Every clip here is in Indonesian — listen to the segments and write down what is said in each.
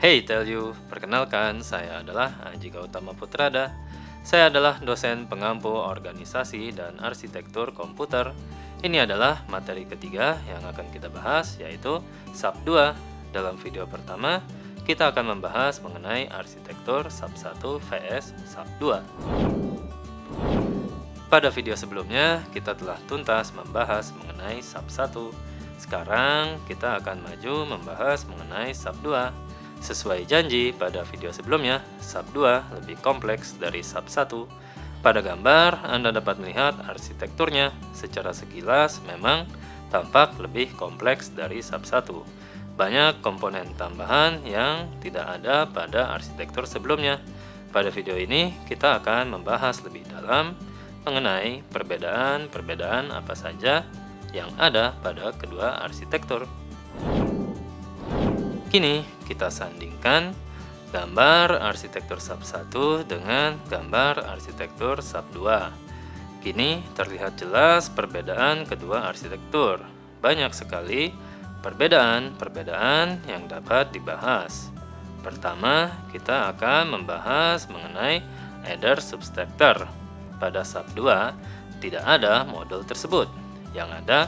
Hey tell you, perkenalkan saya adalah Aji Gautama Putrada. Saya adalah dosen pengampu organisasi dan arsitektur komputer. Ini adalah materi ketiga yang akan kita bahas, yaitu SAP 2. Dalam video pertama, kita akan membahas mengenai arsitektur SAP 1 vs SAP 2. Pada video sebelumnya, kita telah tuntas membahas mengenai SAP 1. Sekarang, kita akan maju membahas mengenai SAP 2. Sesuai janji pada video sebelumnya, SAP 2 lebih kompleks dari SAP 1. Pada gambar, Anda dapat melihat arsitekturnya. Secara sekilas, memang tampak lebih kompleks dari SAP 1. Banyak komponen tambahan yang tidak ada pada arsitektur sebelumnya. Pada video ini, kita akan membahas lebih dalam mengenai perbedaan-perbedaan apa saja yang ada pada kedua arsitektur. Kini kita sandingkan gambar arsitektur SAP 1 dengan gambar arsitektur SAP 2. Kini terlihat jelas perbedaan kedua arsitektur. Banyak sekali perbedaan-perbedaan yang dapat dibahas. Pertama, kita akan membahas mengenai header substructure. Pada SAP 2 tidak ada modul tersebut. Yang ada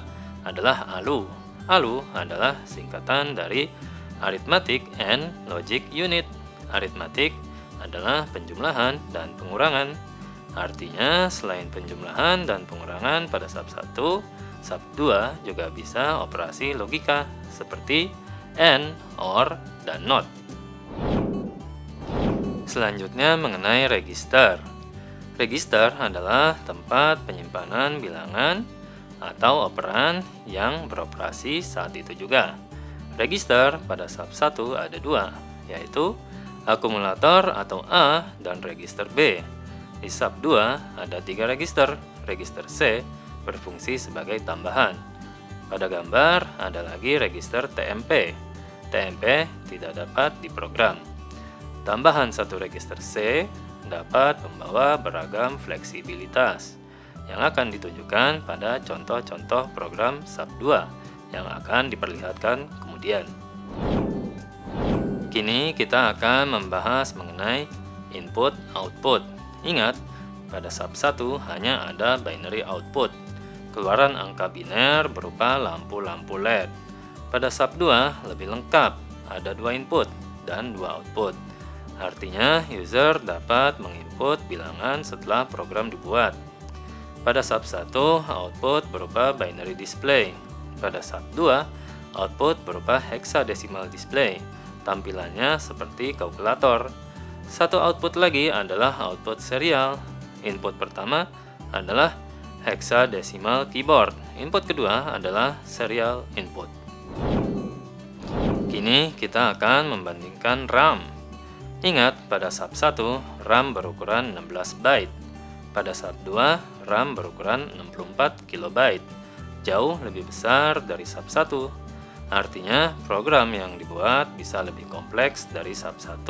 adalah ALU. ALU adalah singkatan dari Arithmetic and Logic Unit. Arithmetic adalah penjumlahan dan pengurangan. Artinya, selain penjumlahan dan pengurangan pada SAP 1, SAP 2 juga bisa operasi logika seperti AND, OR, dan NOT. Selanjutnya mengenai register. Register adalah tempat penyimpanan bilangan atau operan yang beroperasi saat itu juga. Register pada SAP 1 ada dua, yaitu akumulator atau A dan register B. Di SAP 2 ada 3 register. Register C berfungsi sebagai tambahan. Pada gambar ada lagi register TMP. TMP tidak dapat diprogram. Tambahan satu register C dapat membawa beragam fleksibilitas yang akan ditunjukkan pada contoh-contoh program SAP 2 yang akan diperlihatkan kemudian. Kini kita akan membahas mengenai input-output. Ingat, pada SAP 1 hanya ada binary output, keluaran angka biner berupa lampu-lampu LED. Pada SAP 2 lebih lengkap, ada 2 input dan 2 output. Artinya, user dapat menginput bilangan setelah program dibuat. Pada SAP 1, output berupa binary display. Pada SAP 2, output berupa hexadecimal display. Tampilannya seperti kalkulator. Satu output lagi adalah output serial. Input pertama adalah hexadecimal keyboard. Input kedua adalah serial input. Kini kita akan membandingkan RAM. Ingat, pada SAP 1, RAM berukuran 16 byte. Pada SAP 2, RAM berukuran 64 KB. Jauh lebih besar dari SAP 1. Artinya, program yang dibuat bisa lebih kompleks dari SAP 1.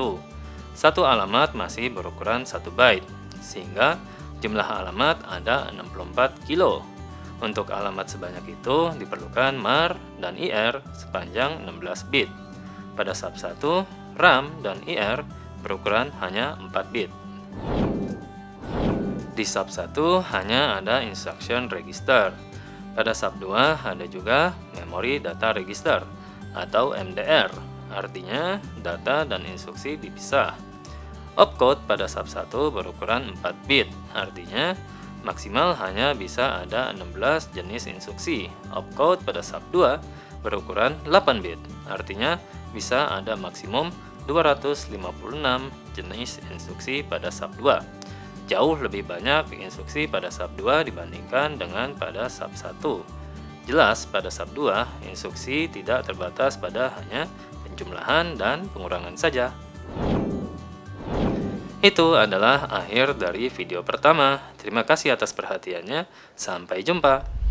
Satu alamat masih berukuran 1 byte, sehingga jumlah alamat ada 64 kilo. Untuk alamat sebanyak itu diperlukan MAR dan IR sepanjang 16 bit. Pada SAP 1, RAM dan IR berukuran hanya 4 bit. Di SAP 1 hanya ada instruction register. Pada SAP 2 ada juga memory data register atau MDR. Artinya data dan instruksi dipisah. Opcode pada SAP 1 berukuran 4 bit. Artinya maksimal hanya bisa ada 16 jenis instruksi. Opcode pada SAP 2 berukuran 8 bit. Artinya bisa ada maksimum 256 jenis instruksi pada SAP 2. Jauh lebih banyak instruksi pada SAP 2 dibandingkan dengan pada SAP 1. Jelas pada SAP 2, instruksi tidak terbatas pada hanya penjumlahan dan pengurangan saja. Itu adalah akhir dari video pertama. Terima kasih atas perhatiannya. Sampai jumpa.